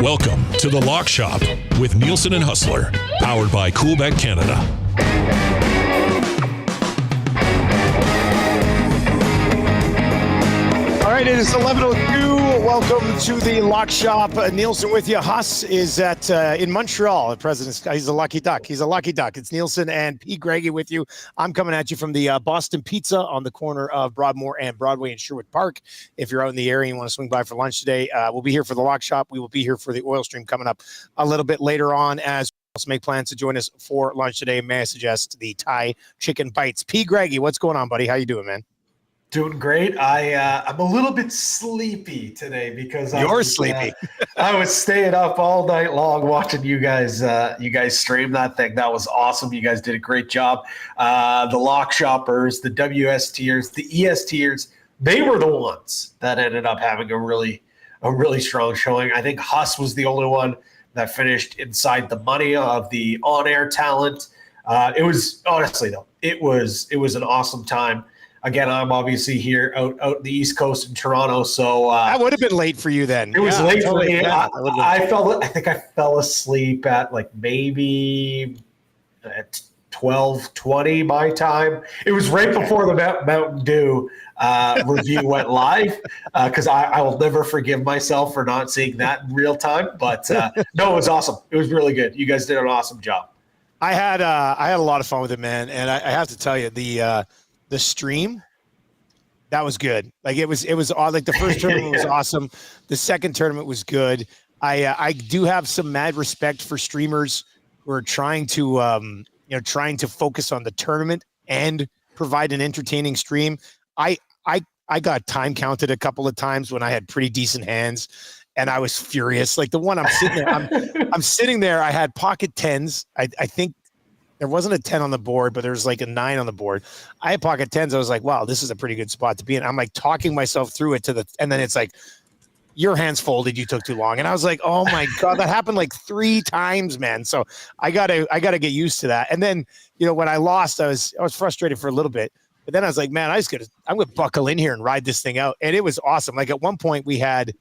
Welcome to The Lock Shop with Nielson and Hustler, powered by Coolbet Canada. All right, it is 11:02. Welcome to the Lock Shop. Nielson with you. Huss is in Montreal. He's a lucky duck. He's a lucky duck. It's Nielson and P. Greggy with you. I'm coming at you from the Boston Pizza on the corner of Broadmoor and Broadway in Sherwood Park. If you're out in the area and you want to swing by for lunch today, we'll be here for the Lock Shop. We will be here for the oil stream coming up a little bit later on as we also make plans to join us for lunch today. May I suggest the Thai chicken bites? P. Greggy, what's going on, buddy? How you doing, man? Doing great. I'm a little bit sleepy today because you're sleepy. I was staying up all night long watching you guys stream that thing. That was awesome. You guys did a great job. The Lock Shoppers, the WS tiers, the ES tiers, they were the ones that ended up having a really strong showing. I think Huss was the only one that finished inside the money of the on-air talent. It was honestly though, it was an awesome time. Again, I'm obviously here out the East Coast in Toronto, so that would have been late for you then. It was late for me. Yeah, I think I fell asleep at like maybe at 12:20 my time. It was right before the Mountain Dew review went live because I will never forgive myself for not seeing that in real time. But no, it was awesome. It was really good. You guys did an awesome job. I had a lot of fun with it, man, and I have to tell you the stream, that was good. Like it was odd. Like the first tournament was awesome. The second tournament was good. I do have some mad respect for streamers who are trying to focus on the tournament and provide an entertaining stream. I got time counted a couple of times when I had pretty decent hands, and I was furious. Like the one I'm sitting there, I'm sitting there. I had pocket tens. I think. There wasn't a 10 on the board, but there was like a 9 on the board. I had pocket 10s. I was like, wow, this is a pretty good spot to be in. I'm like talking myself through it and then it's like, your hands folded, you took too long. And I was like, oh my God, that happened like 3 times, man. So I gotta get used to that. And then, when I lost, I was frustrated for a little bit, but then I was like, man, I'm gonna buckle in here and ride this thing out. And it was awesome. Like at one point we had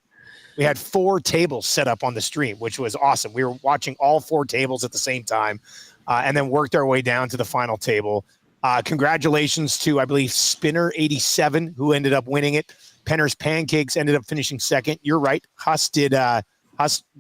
4 tables set up on the stream, which was awesome. We were watching all 4 tables at the same time. And then worked our way down to the final table. Congratulations to, I believe, Spinner 87, who ended up winning it. Penner's Pancakes ended up finishing second. You're right. Huss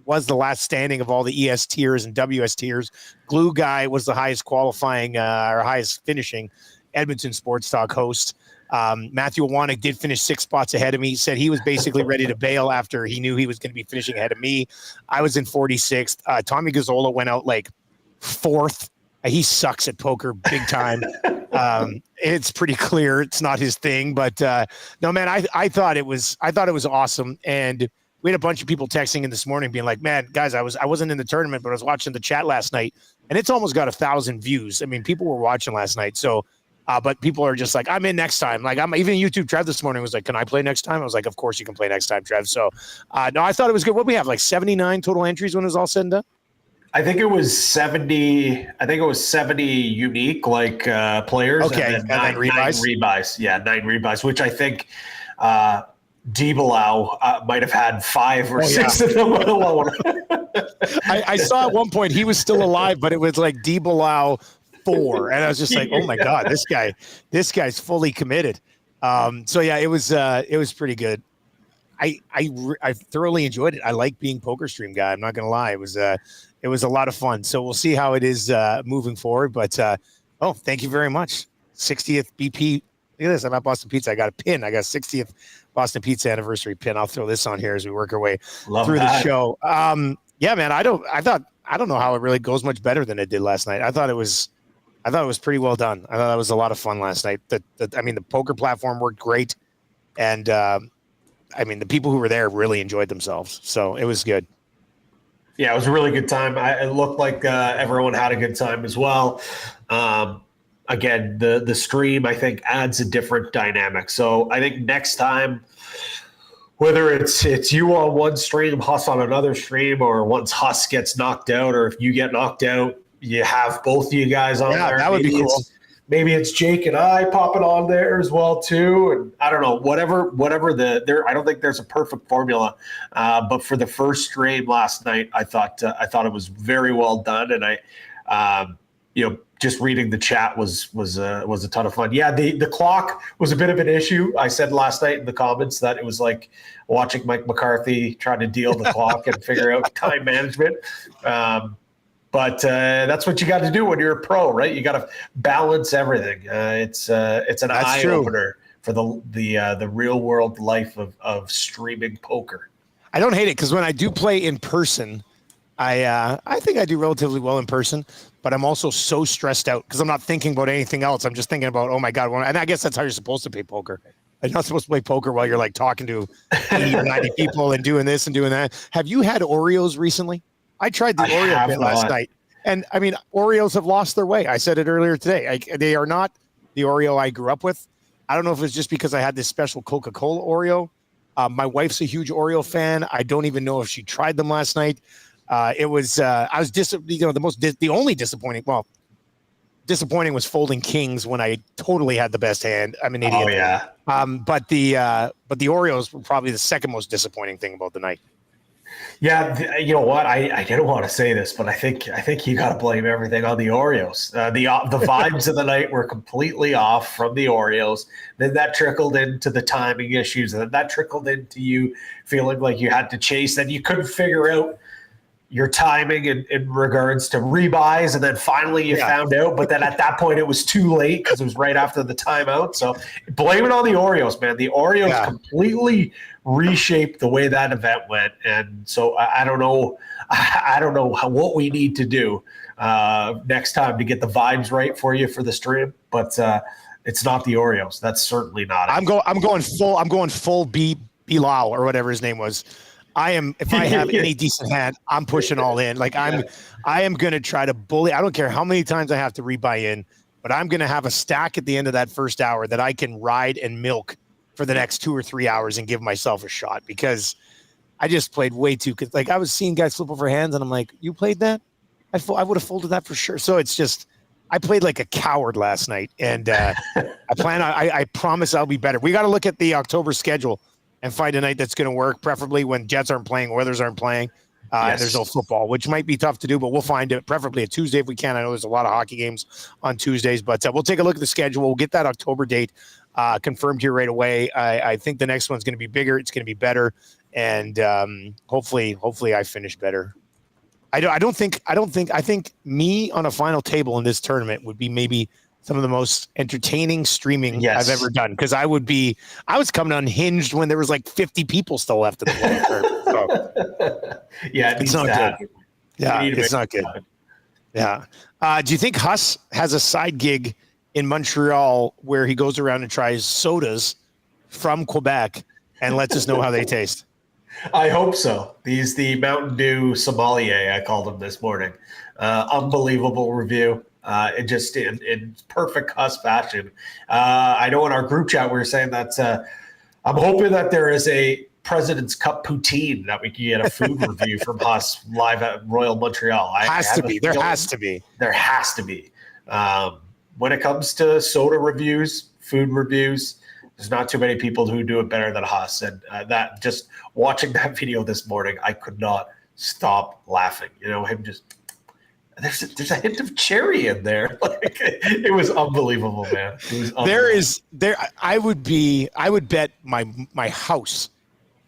was the last standing of all the ES tiers and WS tiers. Glue Guy was the highest qualifying or highest finishing Edmonton Sports Talk host. Matthew Awanek did finish 6 spots ahead of me. He said he was basically ready to bail after he knew he was going to be finishing ahead of me. I was in 46th. Tommy Gazzola went out like 4th. He sucks at poker big time. It's pretty clear it's not his thing, but no, man, I thought it was awesome. And we had a bunch of people texting in this morning being like, man, guys, I wasn't in the tournament, but I was watching the chat last night and it's almost got 1,000 views. I mean, people were watching last night. So, but people are just like, I'm in next time. Like even YouTube Trev this morning was like, can I play next time? I was like, of course you can play next time, Trev. So no, I thought it was good. What we have, like 79 total entries when it was all said and done? I think it was 70. I think it was 70 unique players. Okay, and then 9 rebuys. Yeah, 9 rebuys, which I think Debelau might have had 5 or 6 of them alone. I saw at one point he was still alive, but it was like Debelau 4, and I was just like, oh my God, this guy's fully committed. So yeah, it was pretty good. I thoroughly enjoyed it. I like being poker stream guy. I'm not gonna lie. It was a lot of fun. So we'll see how it is moving forward. But thank you very much. 60th BP. Look at this. I'm at Boston Pizza. I got a pin. I got 60th Boston Pizza anniversary pin. I'll throw this on here as we work our way through the show. Yeah, man. I don't know how it really goes much better than it did last night. I thought it was pretty well done. I thought it was a lot of fun last night. The poker platform worked great, and the people who were there really enjoyed themselves. So it was good. Yeah, it was a really good time. It looked like everyone had a good time as well. Again, the stream, I think, adds a different dynamic. So I think next time, whether it's you on one stream, Huss on another stream, or once Huss gets knocked out, or if you get knocked out, you have both of you guys on there. That would be cool. maybe it's Jake and I popping on there as well too. And I don't know, whatever I don't think there's a perfect formula. But for the first stream last night, I thought it was very well done. And just reading the chat was a ton of fun. Yeah, the clock was a bit of an issue. I said last night in the comments that it was like watching Mike McCarthy trying to deal the clock and figure out time management. But that's what you got to do when you're a pro, right? You got to balance everything. It's an eye opener for the real world life of streaming poker. I don't hate it because when I do play in person, I think I do relatively well in person, but I'm also so stressed out because I'm not thinking about anything else. I'm just thinking about, oh my God. And I guess that's how you're supposed to play poker. You're not supposed to play poker while you're like talking to 80 or 90 people and doing this and doing that. Have you had Oreos recently? I tried the Oreo bit last night. And I mean, Oreos have lost their way. I said it earlier today. They are not the Oreo I grew up with. I don't know if it's just because I had this special Coca-Cola Oreo. My wife's a huge Oreo fan. I don't even know if she tried them last night. I was the only disappointing. Well, disappointing was folding kings when I totally had the best hand. I'm an idiot. Oh yeah. But the Oreos were probably the second most disappointing thing about the night. Yeah, you know what? I didn't want to say this, but I think you got to blame everything on the Oreos. The vibes of the night were completely off from the Oreos. Then that trickled into the timing issues, and then that trickled into you feeling like you had to chase, and you couldn't figure out your timing in regards to rebuys, and then finally you found out, but then at that point it was too late because it was right after the timeout. So blame it on the Oreos, man. The Oreos completely reshaped the way that event went, and so I don't know what we need to do next time to get the vibes right for you for the stream, but it's not the Oreos. That's certainly not it. I'm going full Bilal or whatever his name was. If I have any decent hand, I'm pushing all in. Like I am going to try to bully. I don't care how many times I have to rebuy in, but I'm going to have a stack at the end of that first hour that I can ride and milk for the next 2 or 3 hours and give myself a shot, because I just played way too. Like I was seeing guys flip over hands and I'm like, you played that? I would have folded that for sure. So it's just, I played like a coward last night, and I promise I'll be better. We got to look at the October schedule and find a night that's going to work, preferably when Jets aren't playing, Oilers aren't playing, and there's no football, which might be tough to do, but we'll find it, preferably a Tuesday if we can. I know there's a lot of hockey games on Tuesdays, but we'll take a look at the schedule. We'll get that October date confirmed here right away. I think the next one's going to be bigger. It's going to be better, and hopefully I finish better. I think me on a final table in this tournament would be maybe some of the most entertaining streaming I've ever done, because I was coming unhinged when there was like 50 people still left in the tournament. So, it's not good. Yeah, it's not good. Yeah. Do you think Huss has a side gig in Montreal where he goes around and tries sodas from Quebec and lets us know how they taste? I hope so. He's the Mountain Dew sommelier, I called him this morning. Unbelievable review. It just in perfect Huss fashion. I know in our group chat we were saying that I'm hoping that there is a President's Cup poutine that we can get a food review from Huss live at Royal Montreal. There has to be. When it comes to soda reviews, food reviews, there's not too many people who do it better than Huss. And that just watching that video this morning, I could not stop laughing. You know, him just. There's a hint of cherry in there. Like, it was unbelievable, man. It was unbelievable. I would bet my house,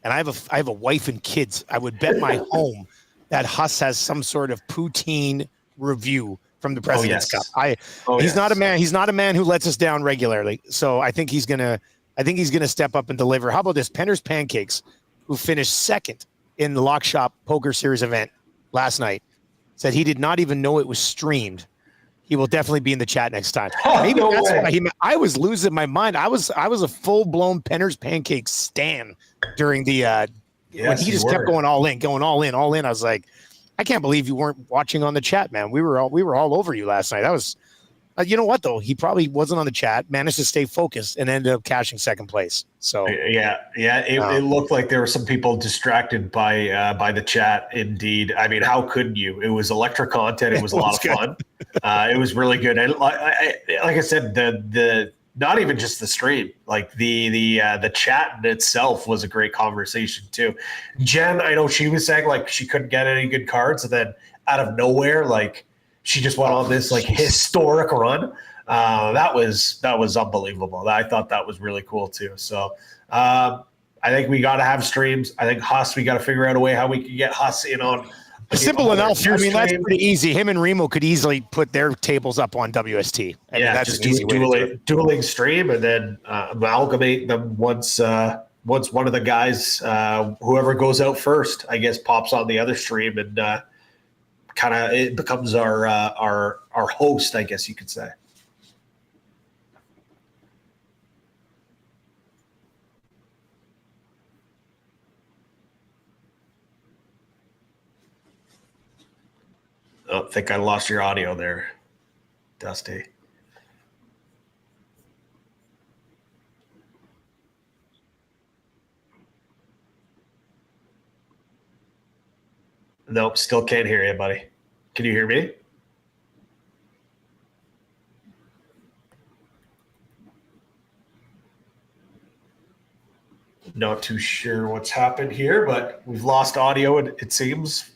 and I have a wife and kids. I would bet my home that Huss has some sort of poutine review from the President's Cup. He's not a man who lets us down regularly. So I think he's gonna step up and deliver. How about this? Penner's Pancakes, who finished second in the Lock Shop Poker Series event last night, said he did not even know it was streamed. He will definitely be in the chat next time. Maybe that's why I was losing my mind. I was a full-blown Penner's Pancakes stan during the when he just kept going all in. I was like, I can't believe you weren't watching on the chat, man. We were all over you last night. That was You know what, though? He probably wasn't on the chat, managed to stay focused, and ended up cashing second place. So it looked like there were some people distracted by the chat. Indeed, I mean, how couldn't you? It was electric content. It was a lot of fun. It was really good. And like I said, the not even just the stream, like the chat in itself was a great conversation too. Jen, I know she was saying like she couldn't get any good cards, and then out of nowhere, like she just went on this like historic run. That was unbelievable. I thought that was really cool too. So I think we got to have streams. I think Huss, we got to figure out a way how we can get Huss in on. Simple enough. I mean, that's pretty easy. Him and Remo could easily put their tables up on WST. I mean, that's just an easy way to do it. Dueling stream, and then amalgamate them once one of the guys, whoever goes out first, I guess, pops on the other stream, and kind of it becomes our host, I guess you could say. I think I lost your audio there, Dusty. Nope, still can't hear you, buddy. Can you hear me? Not too sure what's happened here, but we've lost audio, it seems.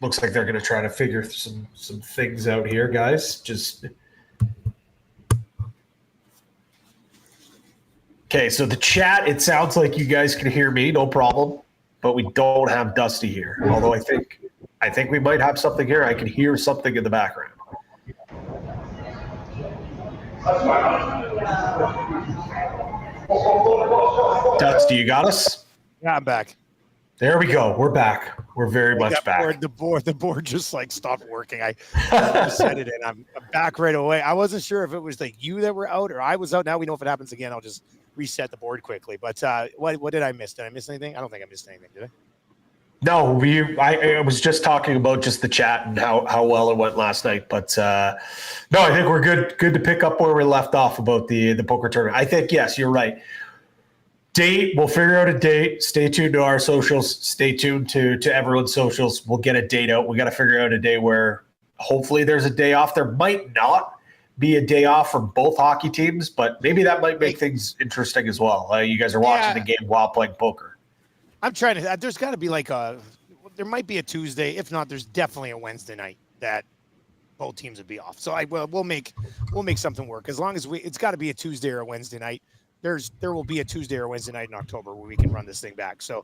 Looks like they're going to try to figure some things out here, guys. Okay, so the chat, it sounds like you guys can hear me, no problem, but we don't have Dusty here. Although I think we might have something here. I can hear something in the background. Dusty, you got us? Yeah, I'm back. There we go. We're back. We're very much back. The board just like stopped working. I set it in. I'm back right away. I wasn't sure if it was like you that were out or I was out. Now we know if it happens again, I'll just reset the board quickly. But what did I miss? Did I miss anything? I don't think I missed anything, did I? No, I was just talking about just the chat and how well it went last night. But no, I think we're good to pick up where we left off about the poker tournament. I think, yes, you're right. Date, we'll figure out a date. Stay tuned to our socials. Stay tuned to everyone's socials. We'll get a date out. We got to figure out a day where hopefully there's a day off. There might not be a day off for both hockey teams, but maybe that might make things interesting as well. You guys are watching the game while playing poker. I'm trying to. There's got to be like there might be a Tuesday. If not, there's definitely a Wednesday night that both teams would be off. So we'll make something work as long as it's got to be a Tuesday or a Wednesday night. There will be a Tuesday or Wednesday night in October where we can run this thing back. So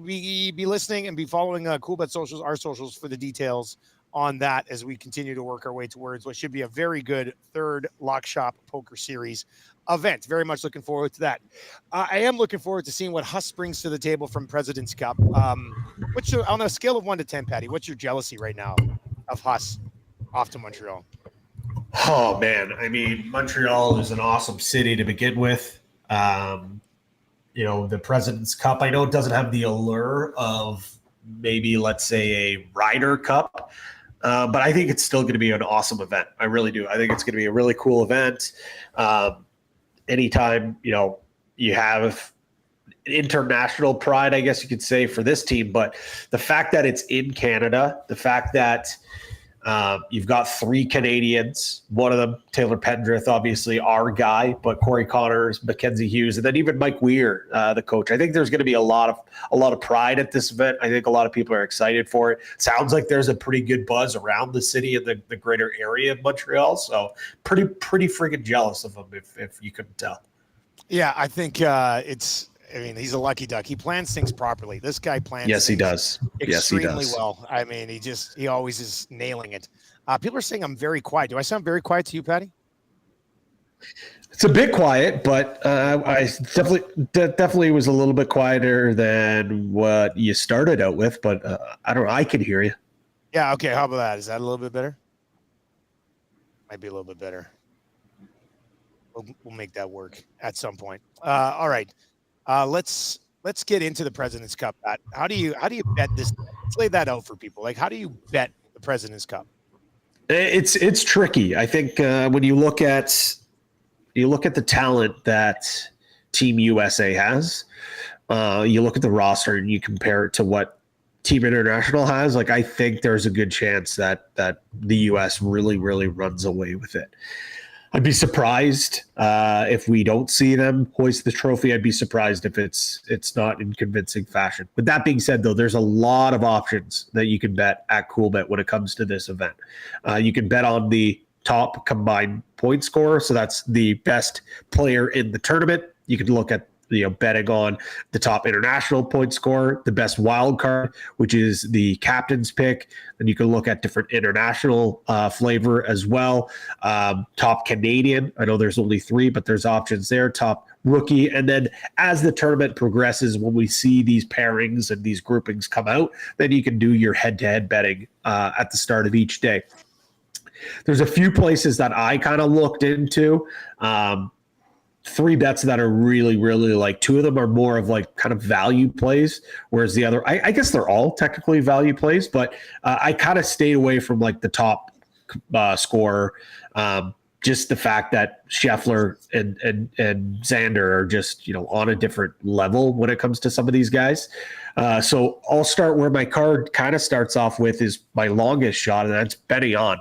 be listening and be following Coolbet socials, our socials, for the details on that as we continue to work our way towards what should be a very good third Lock Shop Poker Series event. Very much looking forward to that. I am looking forward to seeing what Huss brings to the table from President's Cup. On a scale of 1 to 10, Patty, what's your jealousy right now of Huss off to Montreal? Oh, man. I mean, Montreal is an awesome city to begin with. The President's Cup, I know it doesn't have the allure of maybe, let's say, a Ryder Cup, but I think it's still going to be an awesome event. I really do. I think it's going to be a really cool event. Anytime, you have international pride, I guess you could say, for this team, but the fact that it's in Canada, the fact that you've got 3 Canadians, one of them, Taylor Pendrith, obviously our guy, but Corey Connors, Mackenzie Hughes, and then even Mike Weir, the coach. I think there's going to be a lot of pride at this event. I think a lot of people are excited for it. Sounds like there's a pretty good buzz around the city and the greater area of Montreal. So pretty freaking jealous of them, if you couldn't tell. Yeah, I think he's a lucky duck. He plans things properly. This guy plans. Yes, he does. Extremely well. I mean, he always is nailing it. People are saying I'm very quiet. Do I sound very quiet to you, Patty? It's a bit quiet, but I definitely was a little bit quieter than what you started out with. But I don't know. I can hear you. Yeah. Okay. How about that? Is that a little bit better? Might be a little bit better. we'll make that work at some point. All right. Let's get into the President's Cup. Pat. How do you bet this? Let's lay that out for people. Like, how do you bet the President's Cup? It's tricky. I think when you look at the talent that Team USA has, you look at the roster and you compare it to what Team International has. Like, I think there's a good chance that the US really, really runs away with it. I'd be surprised if we don't see them hoist the trophy. I'd be surprised if it's not in convincing fashion. With that being said, though, there's a lot of options that you can bet at Coolbet when it comes to this event. You can bet on the top combined point scorer, so that's the best player in the tournament. You can look at betting on the top international point scorer, the best wild card, which is the captain's pick. And you can look at different international flavor as well. Top Canadian. I know there's only 3, but there's options there. Top rookie. And then as the tournament progresses, when we see these pairings and these groupings come out, then you can do your head-to-head betting at the start of each day. There's a few places that I kind of looked into. 3 bets that are really, really like 2 of them are more of like kind of value plays, whereas the other, I guess they're all technically value plays, but I kind of stayed away from like the top scorer. Just the fact that Scheffler and Xander are just, on a different level when it comes to some of these guys. So I'll start where my card kind of starts off with is my longest shot, and that's betting on.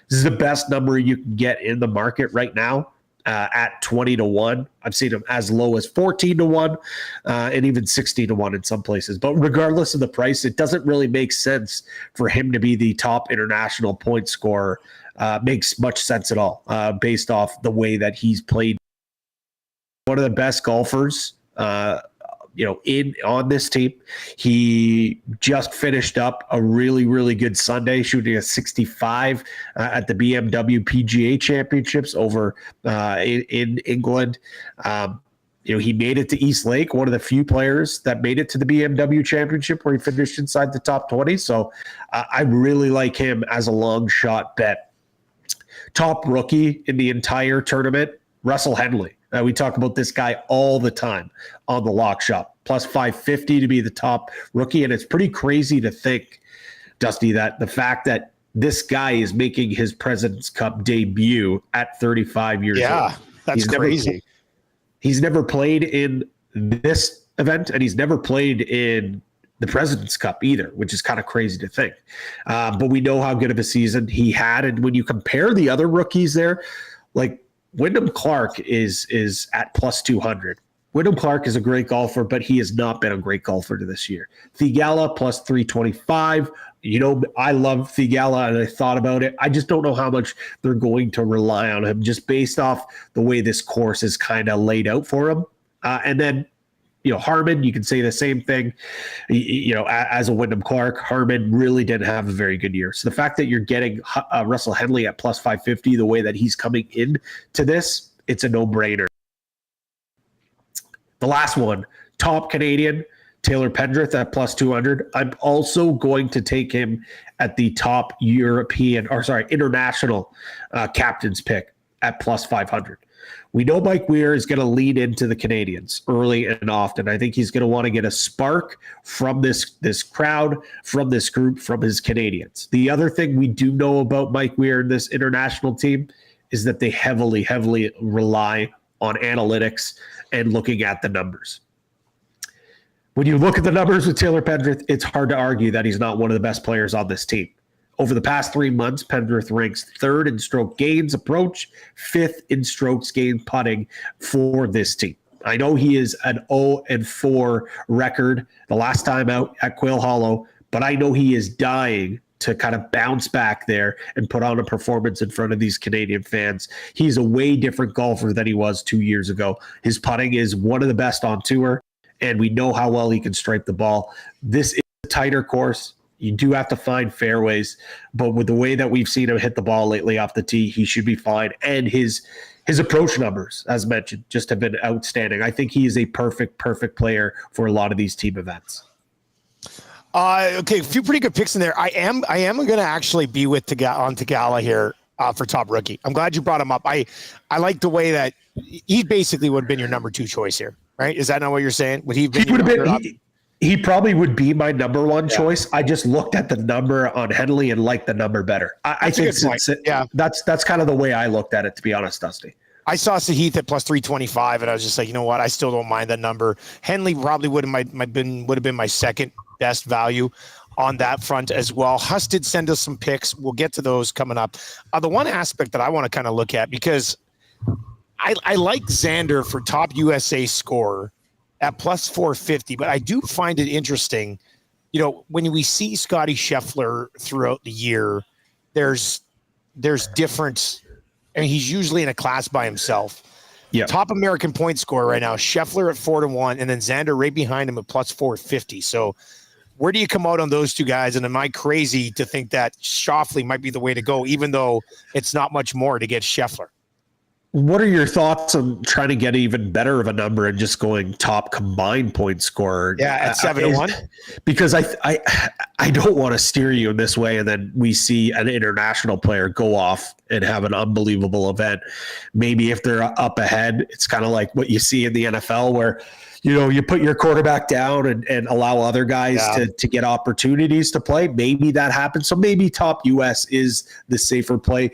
This is the best number you can get in the market right now. At 20-1. I've seen them as low as 14-1 and even 16-1 in some places. But regardless of the price, it doesn't really make sense for him to be the top international point scorer. Makes much sense at all based off the way that he's played. One of the best golfers on this team. He just finished up a really, really good Sunday, shooting a 65 at the BMW PGA Championships over in England. He made it to East Lake, one of the few players that made it to the BMW Championship where he finished inside the top 20. So I really like him as a long shot bet. Top rookie in the entire tournament, Russell Henley. We talk about this guy all the time on the Lock Shop. Plus 550 to be the top rookie. And it's pretty crazy to think, Dusty, that the fact that this guy is making his President's Cup debut at 35 years old. Yeah, that's crazy. He's never played in this event, and he's never played in the President's Cup either, which is kind of crazy to think. But we know how good of a season he had. And when you compare the other rookies there, like Wyndham Clark is at plus 200. Wyndham Clark is a great golfer, but he has not been a great golfer to this year. Theegala plus 325. I love Theegala, and I thought about it. I just don't know how much they're going to rely on him just based off the way this course is kind of laid out for him. And then, Harman, you can say the same thing, as a Wyndham Clark. Harman really didn't have a very good year. So the fact that you're getting Russell Henley at plus 550, the way that he's coming in to this, it's a no-brainer. The last one, top Canadian, Taylor Pendrith at plus 200. I'm also going to take him at the top international captain's pick at plus 500. We know Mike Weir is going to lean into the Canadians early and often. I think he's going to want to get a spark from this crowd, from this group, from his Canadians. The other thing we do know about Mike Weir and this international team is that they heavily, heavily rely on analytics and looking at the numbers. When you look at the numbers with Taylor Pendrith, it's hard to argue that he's not one of the best players on this team. Over the past 3 months, Pendrith ranks 3rd in stroke gains approach, 5th in strokes gained putting for this team. I know he is an 0-4 record the last time out at Quail Hollow, but I know he is dying to kind of bounce back there and put on a performance in front of these Canadian fans. He's a way different golfer than he was 2 years ago. His putting is one of the best on tour, and we know how well he can stripe the ball. This is a tighter course. You do have to find fairways, but with the way that we've seen him hit the ball lately off the tee, he should be fine. And his approach numbers, as mentioned, just have been outstanding. I think he is a perfect player for a lot of these team events. Okay, a few pretty good picks in there. I am going to actually be with Theegala here. for top rookie. I'm glad you brought him up. I like the way that he basically would have been your number 2 choice here, right? Is that not what you're saying? Would he have been? He probably would be my number 1 choice. I just looked at the number on Henley and liked the number better. I think that's kind of the way I looked at it, to be honest, Dusty. I saw Sahith at plus 325, and I was just like, you know what? I still don't mind that number. Henley probably would have been my second best value on that front as well. Huss did send us some picks. We'll get to those coming up. The one aspect that I want to kind of look at, because I like Xander for top USA scorer at plus 450, but I do find it interesting. You know, when we see Scotty Scheffler throughout the year, there's different. I mean, he's usually in a class by himself. Yeah. Top American point scorer right now, Scheffler at 4-1, and then Xander right behind him at plus 450. So where do you come out on those two guys? And am I crazy to think that Schauffele might be the way to go, even though it's not much more to get Scheffler? What are your thoughts on trying to get even better of a number and just going top combined point scorer? Yeah, at 7-1. Because I don't want to steer you in this way, and then we see an international player go off and have an unbelievable event. Maybe if they're up ahead, it's kind of like what you see in the NFL, where you put your quarterback down and allow other guys to get opportunities to play. Maybe that happens. So maybe top US is the safer play.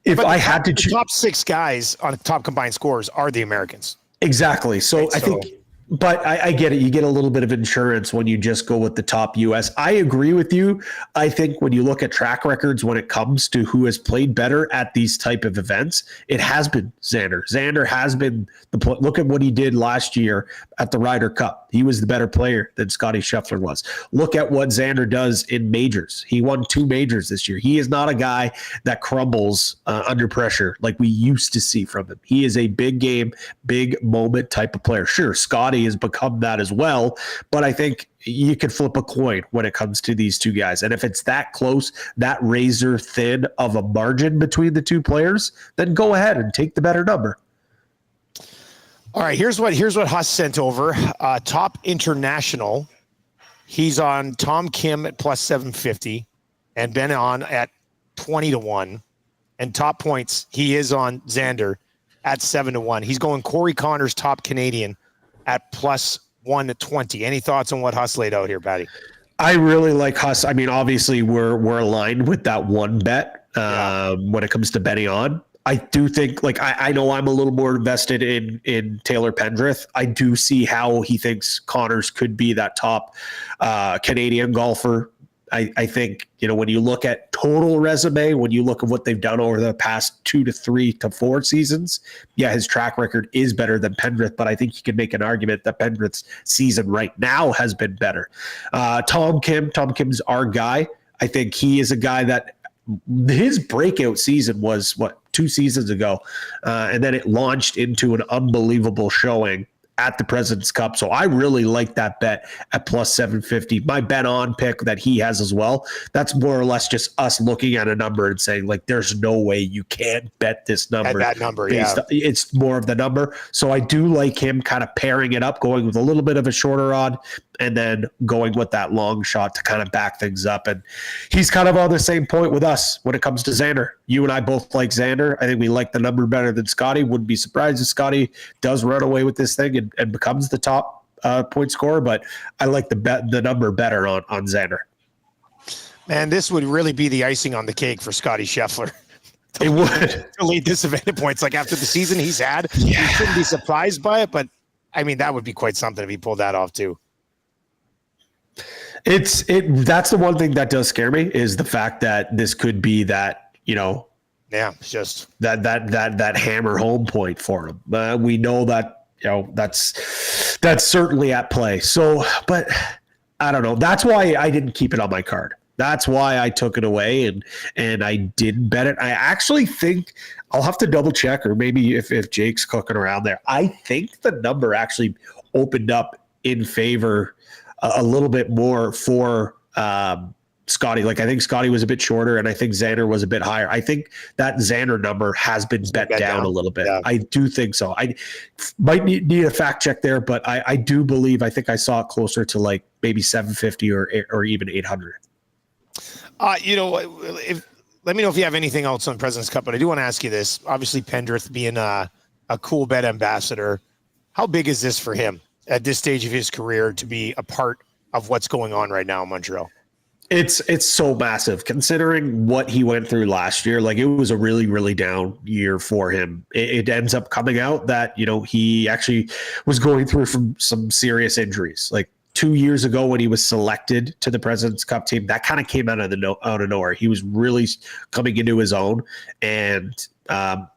If I had to choose, top 6 guys on top combined scores are the Americans. Exactly. So I think, but I get it. You get a little bit of insurance when you just go with the top US. I agree with you. I think when you look at track records, when it comes to who has played better at these type of events, it has been Xander. Xander has been look at what he did last year at the Ryder Cup. He was the better player than Scotty Scheffler was. Look at what Xander does in majors. He won 2 majors this year. He is not a guy that crumbles under pressure like we used to see from him. He is a big game, big moment type of player. Sure, Scotty has become that as well, but I think you could flip a coin when it comes to these two guys. And if it's that close, that razor thin of a margin between the two players, then go ahead and take the better number. All right, here's what Huss sent over. Top international, he's on Tom Kim at plus 750 and Ben on at 20-1. And top points, he is on Xander at 7-1. He's going Corey Connors, top Canadian, at plus 120. Any thoughts on what Huss laid out here, Patty? I really like Huss. I mean, obviously we're aligned with that one bet when it comes to betting on. I do think, like, I know I'm a little more invested in Taylor Pendrith. I do see how he thinks Connors could be that top Canadian golfer. I think, when you look at total resume, when you look at what they've done over the past 2 to 3 to 4 seasons, his track record is better than Pendrith, but I think you could make an argument that Pendrith's season right now has been better. Tom Kim's our guy. I think he is a guy that his breakout season was 2 seasons ago, and then it launched into an unbelievable showing at the President's Cup. So I really like that bet at plus 750. My bet on pick that he has as well, that's more or less just us looking at a number and saying, like, there's no way you can't bet this number. At that number, It's more of the number. So I do like him kind of pairing it up, going with a little bit of a shorter odd, and then going with that long shot to kind of back things up. And he's kind of on the same point with us when it comes to Xander. You and I both like Xander. I think we like the number better than Scotty. Wouldn't be surprised if Scotty does run away with this thing and becomes the top point scorer, but I like the number better on Xander. Man, this would really be the icing on the cake for Scotty Scheffler. It would. To lead this event at points, like after the season he's had, you shouldn't be surprised by it, but I mean, that would be quite something if he pulled that off too. That's the one thing that does scare me, is the fact that this could be that, it's just that hammer home point for him. We know that, that's certainly at play. So, but I don't know. That's why I didn't keep it on my card. That's why I took it away and I didn't bet it. I actually think I'll have to double check, or maybe if Jake's cooking around there, I think the number actually opened up in favor a little bit more for Scotty. Like, I think Scotty was a bit shorter and I think Xander was a bit higher. I think that Xander number has been bet down a little bit. Yeah. I do think so. I might need a fact check there, but I do believe, I think I saw it closer to like maybe 750 or even 800. If let me know if you have anything else on President's Cup, but I do want to ask you this. Obviously, Pendrith being a Coolbet ambassador, how big is this for him at this stage of his career to be a part of what's going on right now in Montreal? It's so massive considering what he went through last year. Like, it was a really, really down year for him. It ends up coming out that, he actually was going through from some serious injuries. Like 2 years ago when he was selected to the President's Cup team, that kind of came out of nowhere. He was really coming into his own. And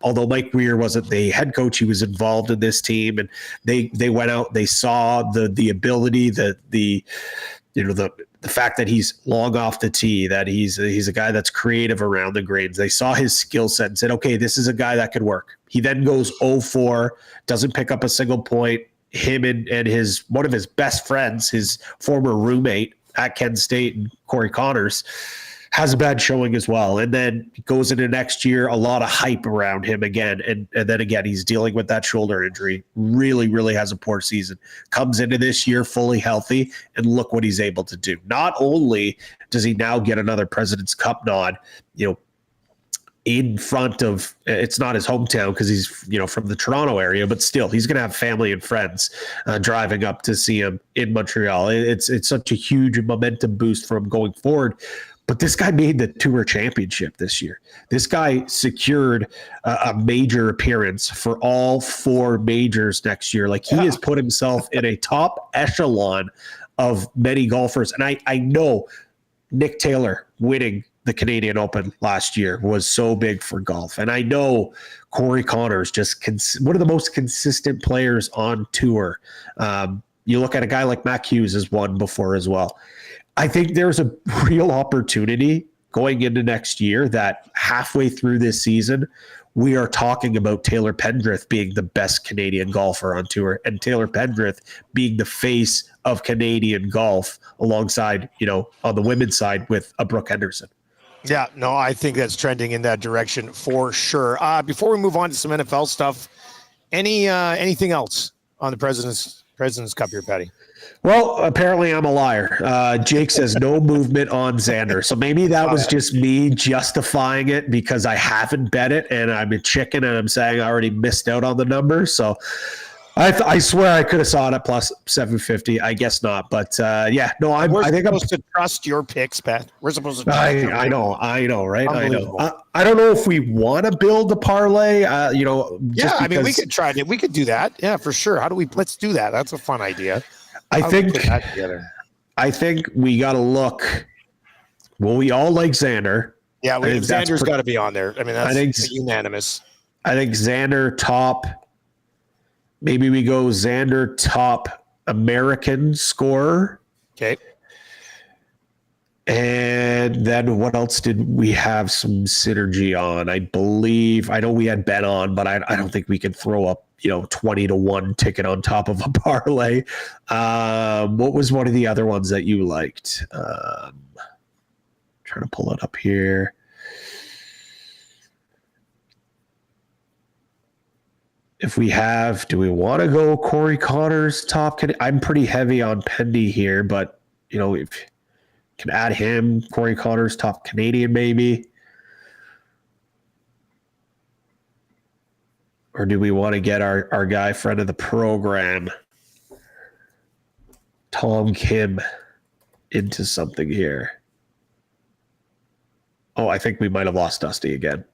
although Mike Weir wasn't the head coach, he was involved in this team, and they went out, they saw the ability, the fact that he's long off the tee, that he's a guy that's creative around the greens. They saw his skill set and said, okay, this is a guy that could work. He then goes 0-4, doesn't pick up a single point. Him and one of his best friends, his former roommate at Kent State, and Corey Connors, has a bad showing as well. And then goes into next year, a lot of hype around him again. And then again, he's dealing with that shoulder injury. Really, really has a poor season. Comes into this year fully healthy, and look what he's able to do. Not only does he now get another President's Cup nod, in front of, it's not his hometown because he's, from the Toronto area, but still he's going to have family and friends driving up to see him in Montreal. It's such a huge momentum boost for him going forward. But this guy made the Tour Championship this year. This guy secured a major appearance for all 4 majors next year. Like, he has put himself in a top echelon of many golfers. And I know Nick Taylor winning the Canadian Open last year was so big for golf. And I know Corey Connors, one of the most consistent players on tour. You look at a guy like Mac Hughes has won before as well. I think there's a real opportunity going into next year that halfway through this season, we are talking about Taylor Pendrith being the best Canadian golfer on tour, and Taylor Pendrith being the face of Canadian golf alongside, on the women's side with a Brooke Henderson. Yeah, no, I think that's trending in that direction for sure. Before we move on to some NFL stuff, anything else on the President's Cup here, Patty? Well, apparently I'm a liar. Jake says no movement on Xander. So maybe that was just me justifying it because I haven't bet it and I'm a chicken and I'm saying I already missed out on the number. So I swear I could have saw it at plus 750. I guess not. But I think I'm supposed to trust your picks, Pat. We're supposed to. I know, right? I know. I don't know if we want to build a parlay. We could try it. We could do that. Yeah, for sure. Let's do that. That's a fun idea. I think we got to look. Well, we all like Xander. Yeah, Xander's got to be on there. I mean, that's unanimous. I think Xander top. Maybe we go Xander top American scorer. Okay. And then what else did we have some synergy on? I know we had bet on, but I don't think we can throw up 20-1 ticket on top of a parlay. What was one of the other ones that you liked? Trying to pull it up here. If we have, do we want to go Corey Connors top? I'm pretty heavy on Pendy here, but if you can add him, Corey Connors top Canadian maybe. Or do we want to get our guy, friend of the program, Tom Kim, into something here? Oh, I think we might have lost Dusty again.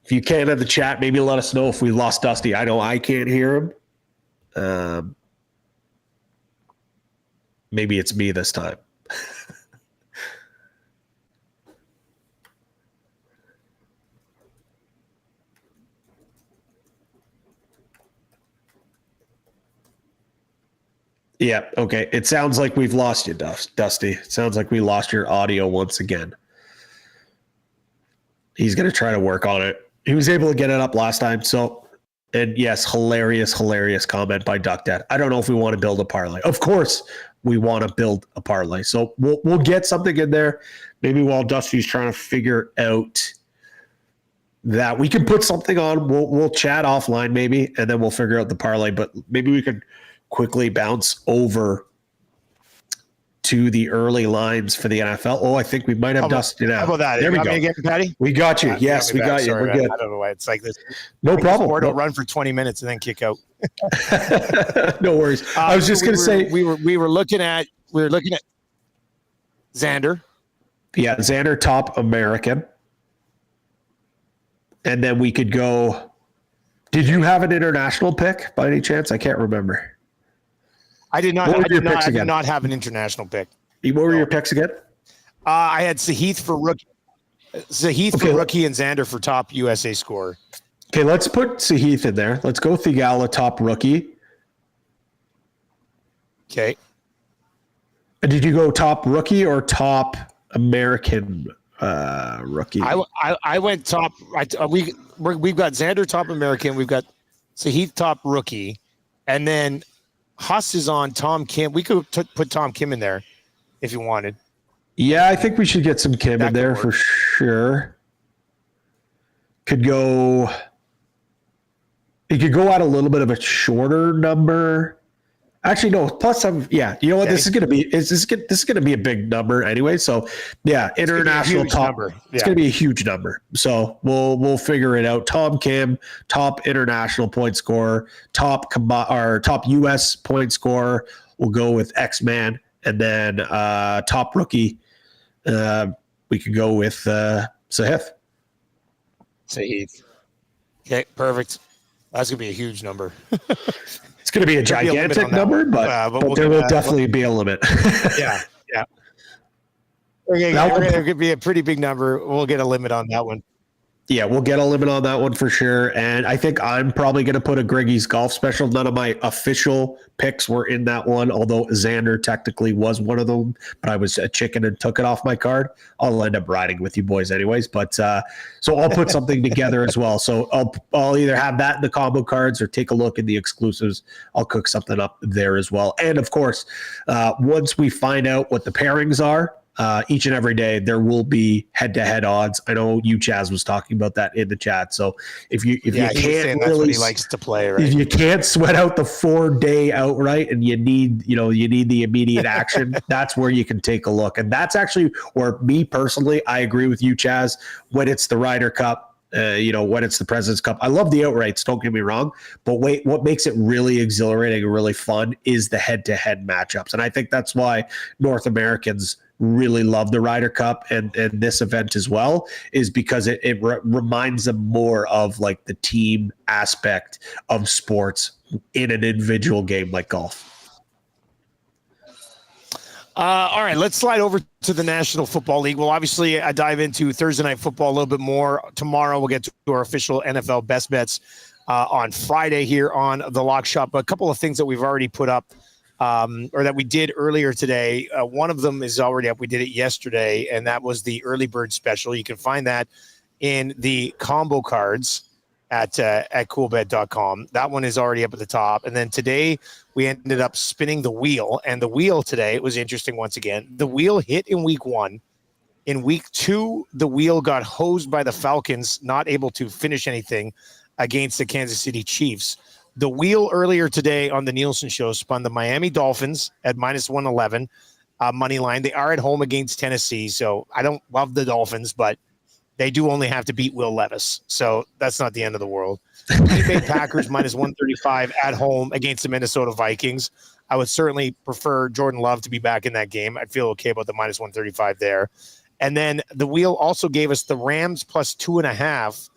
If you can in the chat, maybe let us know if we lost Dusty. I know I can't hear him. Maybe it's me this time. Yeah, okay. It sounds like we've lost you, Dusty. It sounds like we lost your audio once again. He's going to try to work on it. He was able to get it up last time. So, and yes, hilarious comment by Duck Dad. I don't know if we want to build a parlay. Of course, we want to build a parlay. So we'll get something in there. Maybe while Dusty's trying to figure out that we can put something on. We'll chat offline maybe, and then we'll figure out the parlay. But maybe we could quickly bounce over to the early lines for the NFL. Oh, I think we might have Dustin out. How about that? There we go. Me again, Patty? We got you. Yes, we got you. Sorry, We're good. I don't know why it's like this. No problem. Or don't run for 20 minutes and then kick out. No worries. I was just going to say we were looking at Xander. Yeah, Xander top American. And then we could go. Did you have an international pick by any chance? I can't remember. I did not. I did not have an international pick. What were your picks again? I had Sahith for rookie. For rookie and Xander for top USA scorer. Okay, let's put Sahith in there. Let's go Thigala top rookie. Okay. Did you go top rookie or top American rookie? I went top. We've got Xander top American. We've got Sahith top rookie, and then Huss is on Tom Kim. We could put Tom Kim in there if you wanted. Yeah, I think we should get some Kim in there for sure. Could go. You could go out a little bit of a shorter number. Actually, no. Plus, you know what? Okay. This is gonna be a big number anyway. So, yeah, international top. Yeah. It's gonna be a huge number. So we'll figure it out. Tom Kim, top international point scorer, top U.S. point scorer. We'll go with X-Man, and then top rookie. We could go with Sahith. Okay, perfect. That's gonna be a huge number. It's going to be a gigantic number, but there will definitely be a limit. Yeah. There could be a pretty big number. We'll get a limit on that one. Yeah, we'll get a limit on that one for sure. And I think I'm probably going to put a Greggy's golf special. None of my official picks were in that one, although Xander technically was one of them, but I was a chicken and took it off my card. I'll end up riding with you boys anyways. But so I'll put something together as well. So I'll either have that in the combo cards or take a look at the exclusives. I'll cook something up there as well. And of course, once we find out what the pairings are, each and every day there will be head-to-head odds. I know you, Chaz, was talking about that in the chat. So if you can't really, that's what he likes to play, right? If you can't sweat out the 4-day outright and you need the immediate action, that's where you can take a look. And that's actually where me personally, I agree with you, Chaz, when it's the Ryder Cup. When it's the President's Cup. I love the outrights, don't get me wrong. But what makes it really exhilarating and really fun is the head-to-head matchups. And I think that's why North Americans really love the Ryder Cup and this event as well, is because it reminds them more of like the team aspect of sports in an individual game like golf. All right, let's slide over to the National Football League. Well, obviously, I dive into Thursday Night Football a little bit more. Tomorrow, we'll get to our official NFL best bets on Friday here on the Lock Shop. A couple of things that we've already put up or that we did earlier today. One of them is already up. We did it yesterday, and that was the early bird special. You can find that in the combo cards at coolbet.com. That one is already up at the top. And then today we ended up spinning the wheel, and the wheel today, it was interesting once again. The wheel hit in week 1. In week 2, the wheel got hosed by the Falcons, not able to finish anything against the Kansas City Chiefs. The wheel earlier today on the Nielsen show spun the Miami Dolphins at minus 111 money line. They are at home against Tennessee, so I don't love the Dolphins, but they do only have to beat Will Levis, so that's not the end of the world. Green Bay Packers minus 135 at home against the Minnesota Vikings. I would certainly prefer Jordan Love to be back in that game. I'd feel okay about the minus 135 there. And then the wheel also gave us the Rams plus 2.5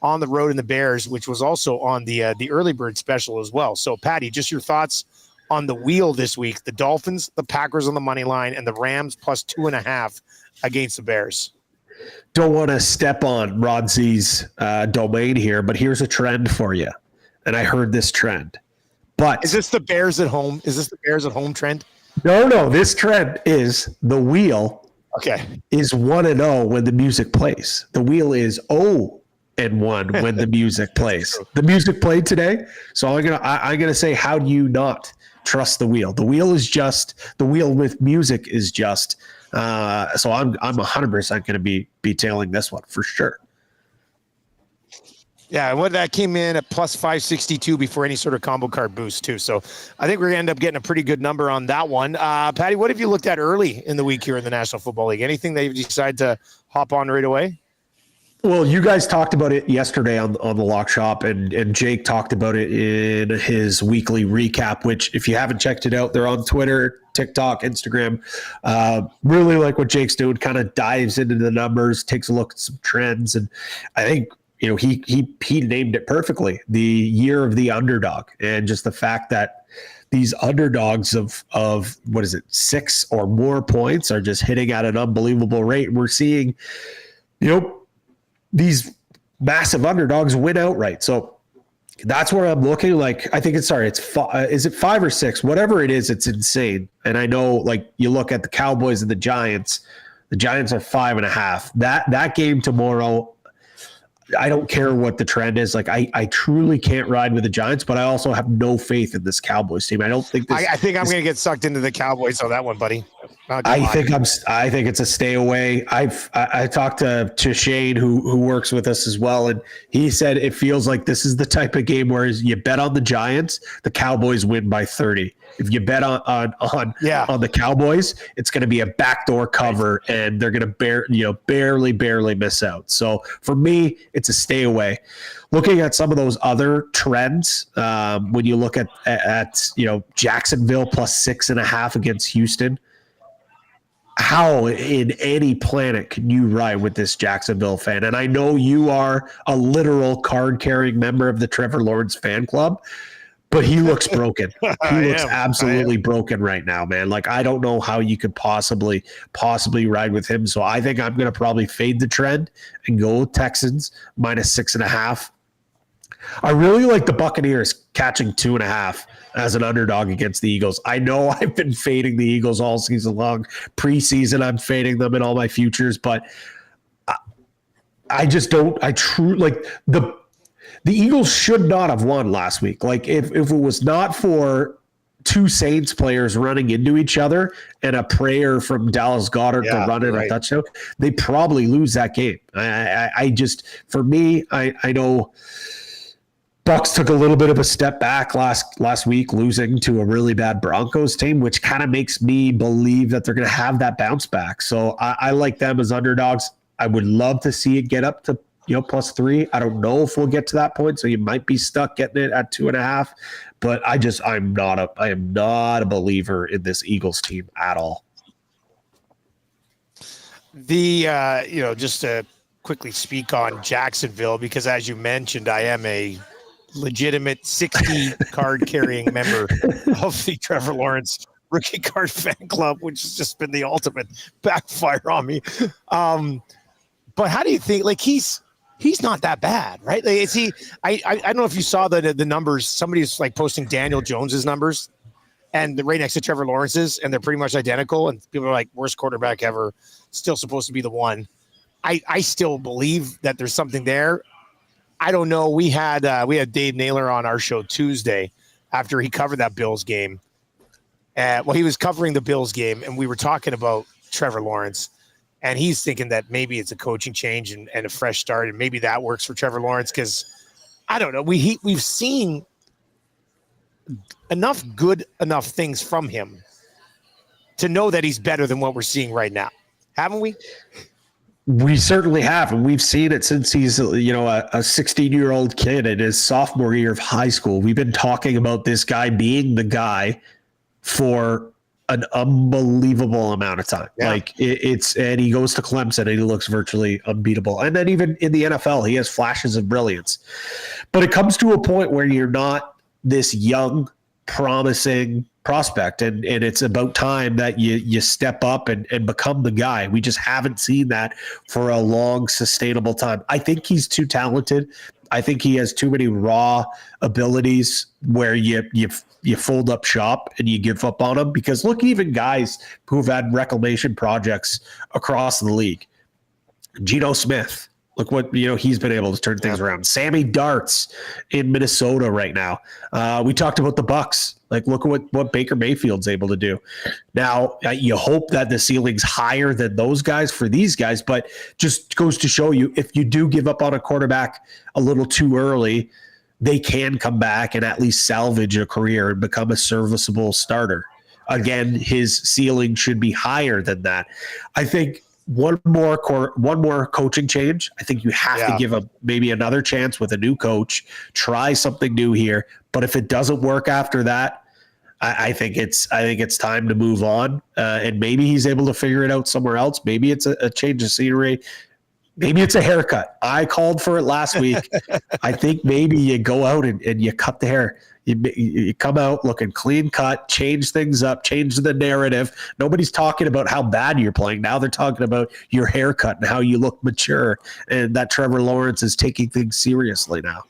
on the road in the Bears, which was also on the early bird special as well. So, Patty, just your thoughts on the wheel this week: the Dolphins, the Packers on the money line, and the Rams plus 2.5 against the Bears. Don't want to step on Rod Z's domain here, but here's a trend for you. And I heard this trend. But is this the Bears at home? Is this the Bears at home trend? No. This trend is the wheel. Okay. Is 1-0 when the music plays. The wheel is 0-1 when the music plays. The music played today, so I'm gonna say, how do you not trust the wheel? The wheel with music is just. So I'm 100% going to be tailing this one for sure. Yeah, and what that came in at plus 562 before any sort of combo card boost too. So I think we're gonna end up getting a pretty good number on that one. Patty, what have you looked at early in the week here in the National Football League? Anything that you decide to hop on right away? Well, you guys talked about it yesterday on the Lock Shop, and Jake talked about it in his weekly recap, which if you haven't checked it out, they're on Twitter, TikTok, Instagram. Really like what Jake's doing, kind of dives into the numbers, takes a look at some trends. And I think, he named it perfectly, the year of the underdog. And just the fact that these underdogs of what is it, 6 or more points are just hitting at an unbelievable rate. We're seeing, these massive underdogs win outright. So that's where I'm looking. Like, I think is it 5 or 6? Whatever it is, it's insane. And I know, like, you look at the Cowboys and the Giants are 5.5. That game tomorrow, I don't care what the trend is. Like, I truly can't ride with the Giants, but I also have no faith in this Cowboys team. I don't think this. I think I'm going to get sucked into the Cowboys on that one, buddy. I think it's a stay away. I talked to Shane who works with us as well, and he said it feels like this is the type of game where you bet on the Giants, the Cowboys win by 30. If you bet on the Cowboys, it's going to be a backdoor cover, and they're going to barely miss out. So for me, it's a stay away. Looking at some of those other trends, when you look at Jacksonville plus 6.5 against Houston. How in any planet can you ride with this Jacksonville fan? And I know you are a literal card-carrying member of the Trevor Lawrence fan club, but he looks broken. He looks absolutely broken right now, man. Like, I don't know how you could possibly ride with him. So I think I'm going to probably fade the trend and go with Texans minus 6.5. I really like the Buccaneers catching 2.5 as an underdog against the Eagles. I know I've been fading the Eagles all season long. Preseason, I'm fading them in all my futures, but I just don't. The Eagles should not have won last week. Like, if it was not for two Saints players running into each other and a prayer from Dallas Goedert to run in a touchdown, they probably lose that game. I know Bucs took a little bit of a step back last week, losing to a really bad Broncos team, which kind of makes me believe that they're going to have that bounce back. So I like them as underdogs. I would love to see it get up to plus 3. I don't know if we'll get to that point, so you might be stuck getting it at 2.5. But I am not a believer in this Eagles team at all. Just to quickly speak on Jacksonville, because as you mentioned, I am a legitimate 60 card carrying member of the Trevor Lawrence rookie card fan club, which has just been the ultimate backfire on me. But how do you think, like, he's not that bad, right? Like, is he, I don't know if you saw the numbers. Somebody's like posting Daniel Jones's numbers and right next to Trevor Lawrence's, and they're pretty much identical. And people are like, worst quarterback ever, still supposed to be the one. I still believe that there's something there. I don't know. We had Dave Naylor on our show Tuesday after he covered that Bills game. He was covering the Bills game, and we were talking about Trevor Lawrence, and he's thinking that maybe it's a coaching change and a fresh start, and maybe that works for Trevor Lawrence because I don't know. We've seen enough things from him to know that he's better than what we're seeing right now, haven't we? We certainly have, and we've seen it since he's a 16-year-old kid in his sophomore year of high school. We've been talking about this guy being the guy for an unbelievable amount of time. Yeah. Like and he goes to Clemson and he looks virtually unbeatable. And then even in the NFL, he has flashes of brilliance. But it comes to a point where you're not this young, promising prospect, and it's about time that you step up and become the guy. We just haven't seen that for a long, sustainable time. I think he's too talented. I think he has too many raw abilities where you fold up shop and you give up on him, because look, even guys who've had reclamation projects across the league, Geno Smith, look what he's been able to turn things around. Sammy Darts in Minnesota right now. We talked about the Bucs. Like, look at what Baker Mayfield's able to do. Now, you hope that the ceiling's higher than those guys for these guys, but just goes to show you, if you do give up on a quarterback a little too early, they can come back and at least salvage a career and become a serviceable starter. Again, his ceiling should be higher than that. I think one more coaching change. I think you have to give maybe another chance with a new coach, try something new here. But if it doesn't work after that, I think it's time to move on. And maybe he's able to figure it out somewhere else. Maybe it's a change of scenery. Maybe it's a haircut. I called for it last week. I think maybe you go out and you cut the hair. You come out looking clean cut, change things up, change the narrative. Nobody's talking about how bad you're playing. Now they're talking about your haircut and how you look mature, and that Trevor Lawrence is taking things seriously now.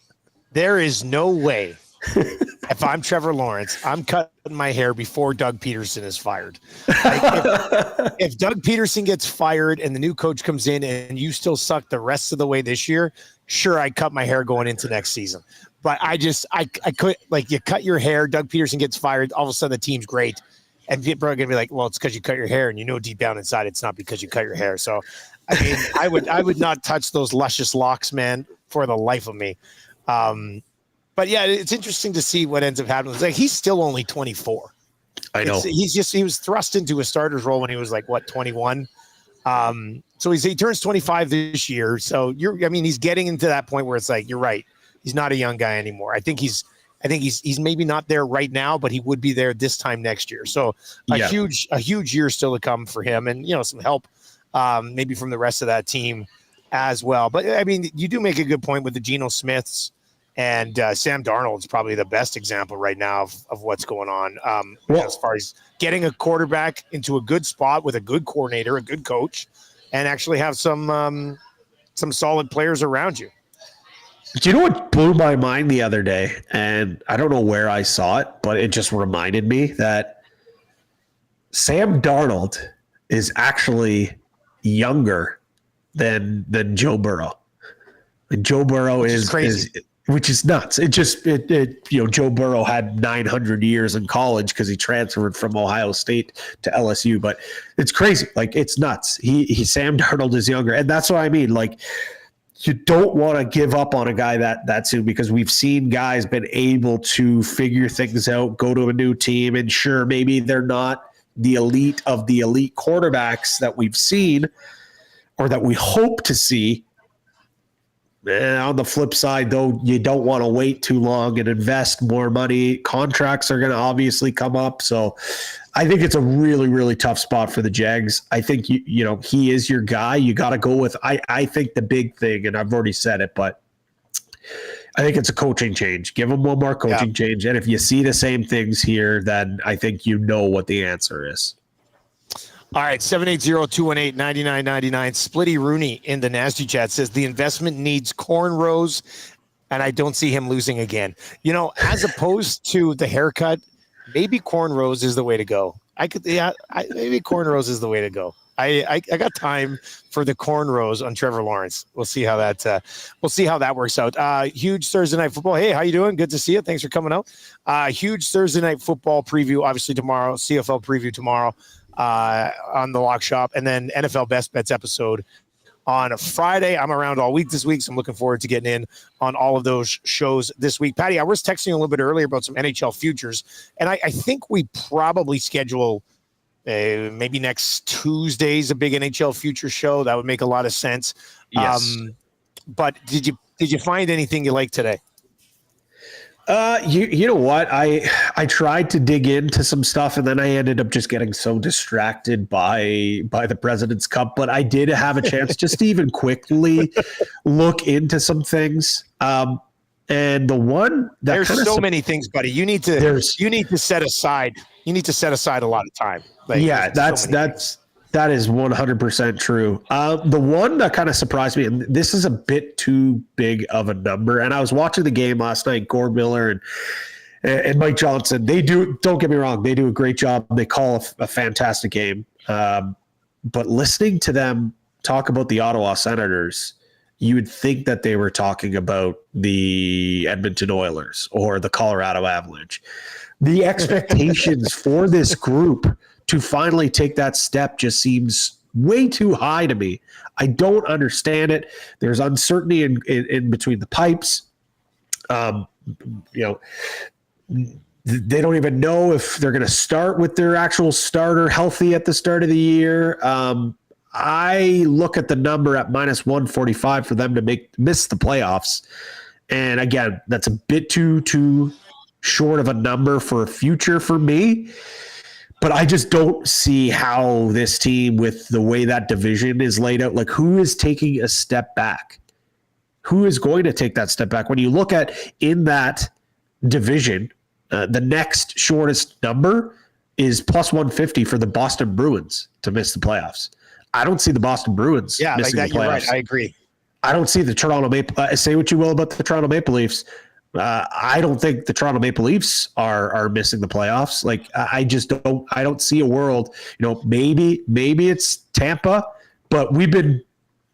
There is no way. If I'm Trevor Lawrence, I'm cutting my hair before Doug Peterson is fired. Like if Doug Peterson gets fired and the new coach comes in and you still suck the rest of the way this year, sure, I cut my hair going into next season. But I could, like, you cut your hair, Doug Peterson gets fired, all of a sudden the team's great. And people are going to be like, well, it's because you cut your hair, and you know deep down inside it's not because you cut your hair. So, I mean, I would not touch those luscious locks, man, for the life of me. But yeah, it's interesting to see what ends up happening. It's like, he's still only 24. I know. He was thrust into a starter's role when he was like, 21? So he turns 25 this year. So he's getting into that point where it's like, you're right. He's not a young guy anymore. I think he's maybe not there right now, but he would be there this time next year. So a huge year still to come for him, and some help maybe from the rest of that team as well. But I mean, you do make a good point with the Geno Smiths, and Sam Darnold's probably the best example right now of what's going on as far as getting a quarterback into a good spot with a good coordinator, a good coach, and actually have some solid players around you. Do you know what blew my mind the other day? And I don't know where I saw it, but it just reminded me that Sam Darnold is actually younger than Joe Burrow. And Joe Burrow is crazy. Which is nuts. Joe Burrow had 900 years in college because he transferred from Ohio State to LSU, but it's crazy. Like, it's nuts. Sam Darnold is younger. And that's what I mean. Like, you don't want to give up on a guy that soon, because we've seen guys been able to figure things out, go to a new team, and sure, maybe they're not the elite of the elite quarterbacks that we've seen or that we hope to see. On the flip side, though, you don't want to wait too long and invest more money. Contracts are going to obviously come up. So I think it's a really, really tough spot for the Jags. I think, he is your guy. You got to go with, I think the big thing, and I've already said it, but I think it's a coaching change. Give them one more coaching change. And if you see the same things here, then I think you know what the answer is. All right, 780-218-9999. Splitty Rooney in the Nasty Chat says the investment needs cornrows, and I don't see him losing again. As opposed to the haircut, maybe cornrows is the way to go. Maybe cornrows is the way to go. I got time for the cornrows on Trevor Lawrence. We'll see how that works out. Huge Thursday night football. Hey, how you doing? Good to see you. Thanks for coming out. Huge Thursday night football preview, obviously tomorrow. CFL preview tomorrow. On the Lock Shop, and then NFL Best Bets episode on a Friday. I'm around all week this week, so I'm looking forward to getting in on all of those shows this week. Patty, I was texting you a little bit earlier about some NHL futures, and I think we probably schedule maybe next Tuesday's a big NHL future show. That would make a lot of sense. Yes. But did you find anything you like today? You know what? I tried to dig into some stuff, and then I ended up just getting so distracted by the President's Cup. But I did have a chance just to even quickly look into some things. And the one that there's so many things, buddy. You need to set aside. You need to set aside a lot of time. That is 100% true. The one that kind of surprised me, and this is a bit too big of a number, and I was watching the game last night, Gord Miller and Mike Johnson. Don't get me wrong, they do a great job. They call a fantastic game. But listening to them talk about the Ottawa Senators, you would think that they were talking about the Edmonton Oilers or the Colorado Avalanche. the expectations for this group to finally take that step just seems way too high to me. I don't understand it. There's uncertainty in between the pipes. They don't even know if they're going to start with their actual starter healthy at the start of the year. I look at the number at minus 145 for them to miss the playoffs. And again, that's a bit too short of a number for a future for me. But I just don't see how this team, with the way that division is laid out, like who is taking a step back? Who is going to take that step back? When you look at in that division, the next shortest number is plus 150 for the Boston Bruins to miss the playoffs. I don't see the Boston Bruins missing the playoffs. You're right. I agree. I don't see the Toronto Maple. Say what you will about the Toronto Maple Leafs. I don't think the Toronto Maple Leafs are missing the playoffs. Like I don't see a world. Maybe it's Tampa, but we've been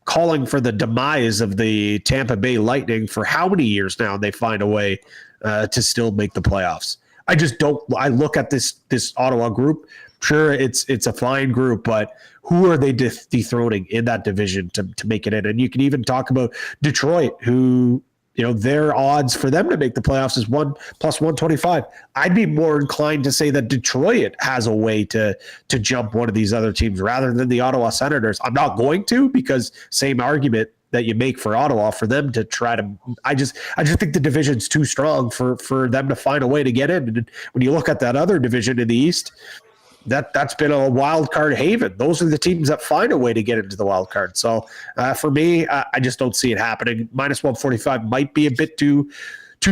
calling for the demise of the Tampa Bay Lightning for how many years now? They find a way to still make the playoffs. I just don't. I look at this Ottawa group. Sure, it's a fine group, but who are they dethroning in that division to make it in? And you can even talk about Detroit, who their odds for them to make the playoffs is 1 plus 125. I'd be more inclined to say that Detroit has a way to jump one of these other teams rather than the Ottawa Senators. I'm not going to, because same argument that you make for Ottawa for them to try to. I just think the division's too strong for them to find a way to get in. And when you look at that other division in the East, that's been a wild card haven. Those are the teams that find a way to get into the wild card. So for me, I just don't see it happening. Minus 145 might be a bit too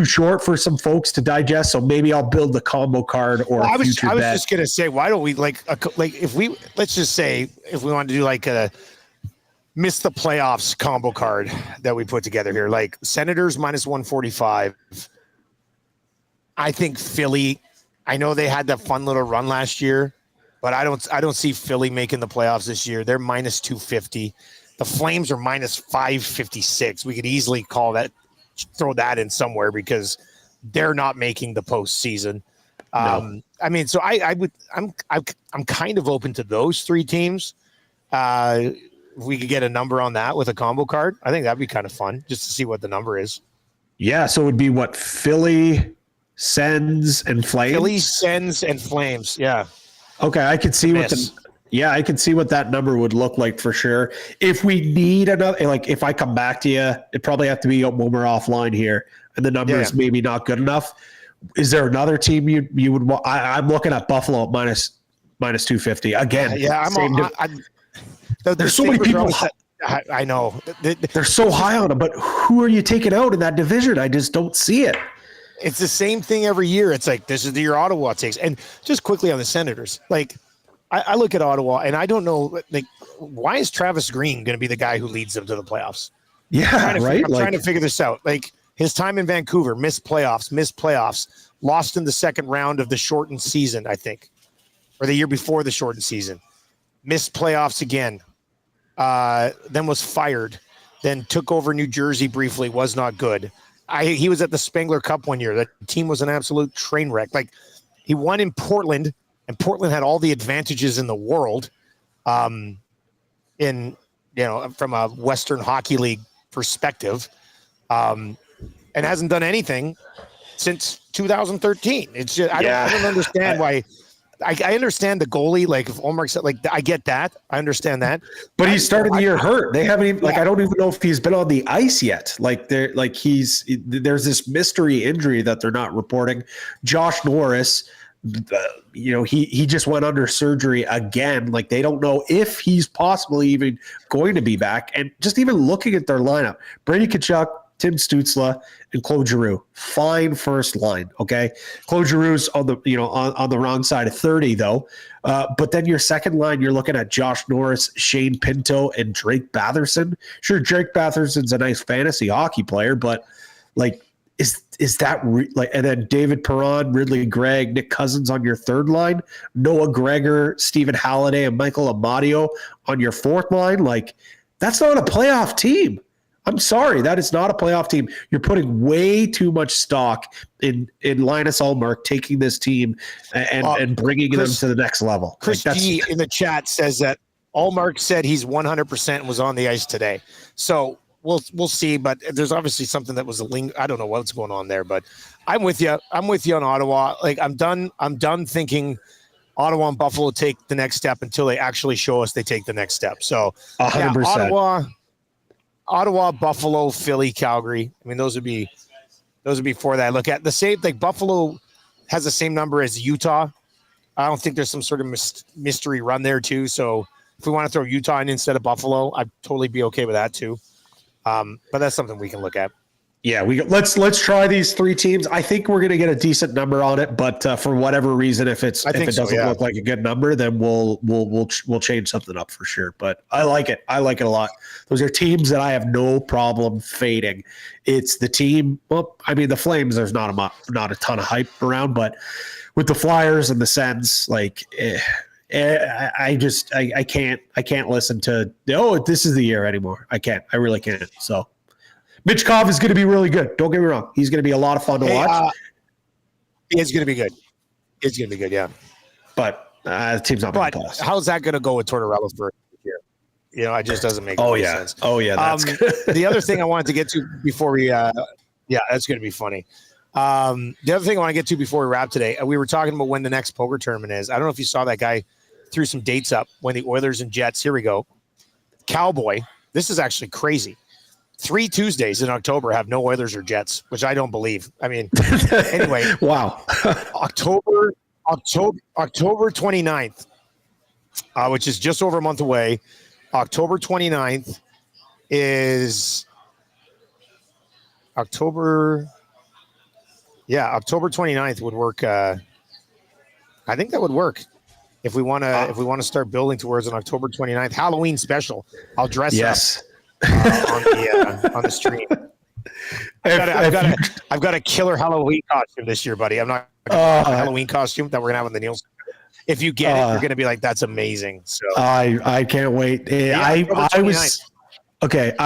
short for some folks to digest. So maybe I'll build the combo card or a future bet. I was just gonna say, why don't we let's just say if we want to do like a miss the playoffs combo card that we put together here, like Senators minus 145. I think Philly. I know they had that fun little run last year, but I don't see Philly making the playoffs this year. They're minus 250. The Flames are minus 556. We could easily throw that in somewhere because they're not making the postseason. No. So I'm kind of open to those three teams. If we could get a number on that with a combo card, I think that'd be kind of fun just to see what the number is. Yeah. So it would be what? Philly, Sens, and Flames? Philly, Sens, and Flames. Yeah. Okay. I could see I could see what that number would look like for sure. If we need another, like if I come back to you, it probably have to be when we're offline here and the number is maybe not good enough. Is there another team you would want? I'm looking at Buffalo at minus 250 again. There's so many people. I know they're so high on them, but who are you taking out in that division? I just don't see it. It's the same thing every year. It's like, this is your Ottawa takes. And just quickly on the Senators, like I look at Ottawa and I don't know, like, why is Travis Green going to be the guy who leads them to the playoffs? Yeah, I'm trying to figure this out. Like his time in Vancouver, missed playoffs, lost in the second round of the shortened season, I think, or the year before the shortened season, missed playoffs again, then was fired, then took over New Jersey briefly, was not good. He was at the Spengler Cup one year. That team was an absolute train wreck. Like he won in Portland, and Portland had all the advantages in the world, from a Western Hockey League perspective, and hasn't done anything since 2013. It's just I don't understand why. I understand the goalie, like if Olmark said, like I get that, I understand that, but he started the year hurt. They haven't even I don't even know if he's been on the ice yet. Like there's this mystery injury that they're not reporting. Josh Norris, he just went under surgery again. Like they don't know if he's possibly even going to be back. And just even looking at their lineup, Brady Tkachuk, Tim Stützle, and Claude Giroux. Fine first line, okay? Claude Giroux's on the on the wrong side of 30 though. But then your second line, you're looking at Josh Norris, Shane Pinto, and Drake Batherson. Sure, Drake Batherson's a nice fantasy hockey player, but like, is that and then David Perron, Ridley Gregg, Nick Cousins on your third line, Noah Gregor, Stephen Halliday, and Michael Amadio on your fourth line? Like, that's not a playoff team. I'm sorry, that is not a playoff team. You're putting way too much stock in Linus Ullmark taking this team and bringing them to the next level. Chris G in the chat says that Ullmark said he's 100% and was on the ice today. So we'll see, but there's obviously something that was I don't know what's going on there, but I'm with you. I'm with you on Ottawa. Like I'm done thinking Ottawa and Buffalo take the next step until they actually show us they take the next step. So 100%. Ottawa, Buffalo, Philly, Calgary. I mean, those would be four that I look at. The same, like Buffalo has the same number as Utah. I don't think there's some sort of mystery run there too. So if we want to throw Utah in instead of Buffalo, I'd totally be okay with that too. But that's something we can look at. Yeah, let's try these three teams. I think we're going to get a decent number on it, but for whatever reason, if it doesn't look like a good number, then we'll change something up for sure. But I like it. I like it a lot. Those are teams that I have no problem fading. It's the team. Well, I mean, the Flames. There's not a ton of hype around, but with the Flyers and the Sens, like. I can't listen to this is the year anymore. I can't. I really can't. So. Mitchkov is going to be really good. Don't get me wrong. He's going to be a lot of fun to watch. It's going to be good. It's going to be good, yeah. But the team's not going to pass. How's that going to go with Tortorella for a year? You know, it just doesn't make any sense. Oh, yeah. That's the other thing I wanted to get to before we that's going to be funny. The other thing I want to get to before we wrap today, we were talking about when the next poker tournament is. I don't know if you saw that guy threw some dates up when the Oilers and Jets. Here we go. Cowboy. This is actually crazy. 3 Tuesdays in October have no Oilers or Jets, which I don't believe. I mean, anyway. Wow. October 29th, which is just over a month away. October 29th is October 29th would work. I think that would work. If we want to start building towards an October 29th Halloween special, I'll dress up. On the stream. I've got a killer Halloween costume this year, buddy. I'm not a Halloween costume that we're gonna have on the Nielsen. If you get it, you're gonna be like, "That's amazing." So I can't wait. I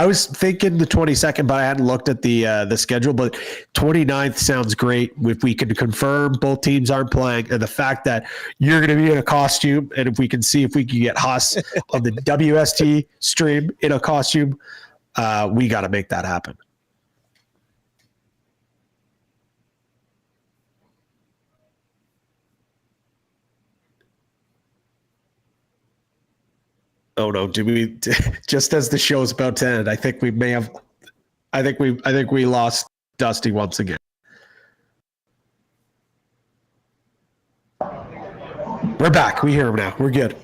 was thinking the 22nd, but I hadn't looked at the schedule. But 29th sounds great. If we can confirm both teams aren't playing, and the fact that you're going to be in a costume, and if we can get Huss on the WST stream in a costume, we got to make that happen. Oh no! Do we just as the show's about to end? I think we lost Dusty once again. We're back. We hear him now. We're good.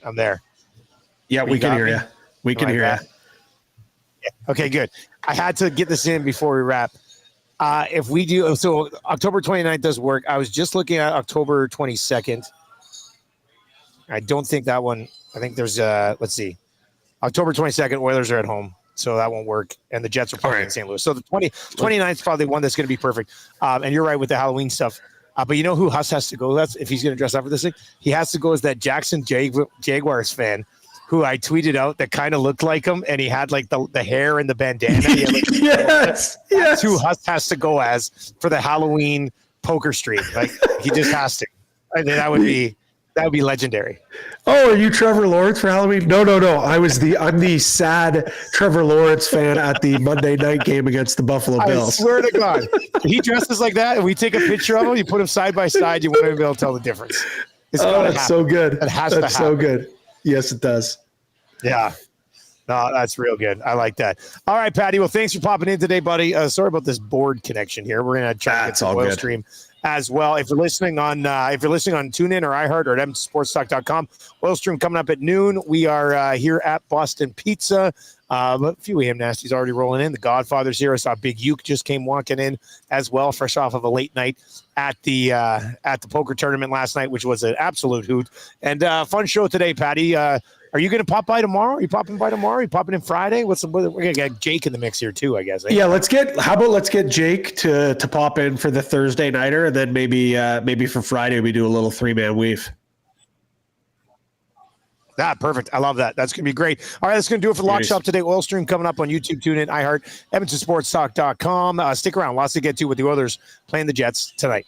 I'm there. Yeah, we can hear you. We can hear you. Okay, good. I had to get this in before we wrap. If we do, so October 29th does work. I was just looking at October 22nd. I don't think that one, I think there's, let's see. October 22nd, Oilers are at home, so that won't work. And the Jets are playing in St. Louis. So the 29th is probably one that's going to be perfect. And you're right with the Halloween stuff. But you know who Huss has to go? If he's going to dress up for this thing, he has to go as that Jackson Jaguars fan who I tweeted out that kind of looked like him, and he had like the hair and the bandana. Yes. That's who Huss has to go as for the Halloween poker stream. Like he just has to. I mean, that would be legendary. Oh, are you Trevor Lawrence for Halloween? No. I'm the sad Trevor Lawrence fan at the Monday night game against the Buffalo Bills. I swear to God, he dresses like that, and we take a picture of him. You put him side by side. You won't even be able to tell the difference. That's so good. It has to happen. So good. Yes, it does. Yeah. No, that's real good. I like that. All right, Patty. Well, thanks for popping in today, buddy. Sorry about this board connection here. We're gonna try to get the oil stream as well. If you're listening on TuneIn or iHeart or at EdmontonSportsTalk.com, oil stream coming up at noon. We are here at Boston Pizza. A few AM nasties already rolling in. The Godfather's here. I saw Big Uke just came walking in as well, fresh off of a late night at the poker tournament last night, which was an absolute hoot. And fun show today, Patty. Are you going to pop by tomorrow? Are you popping by tomorrow? Are you popping in Friday? We're going to get Jake in the mix here too, I guess. Yeah, let's get Jake to pop in for the Thursday nighter, and then maybe for Friday we do a little 3-man weave. Perfect. I love that. That's going to be great. All right, that's going to do it for Lock Shop today. Oil Stream coming up on YouTube, TuneIn, iHeart, EdmontonSportsTalk.com. Stick around. Lots to get to with the Oilers playing the Jets tonight.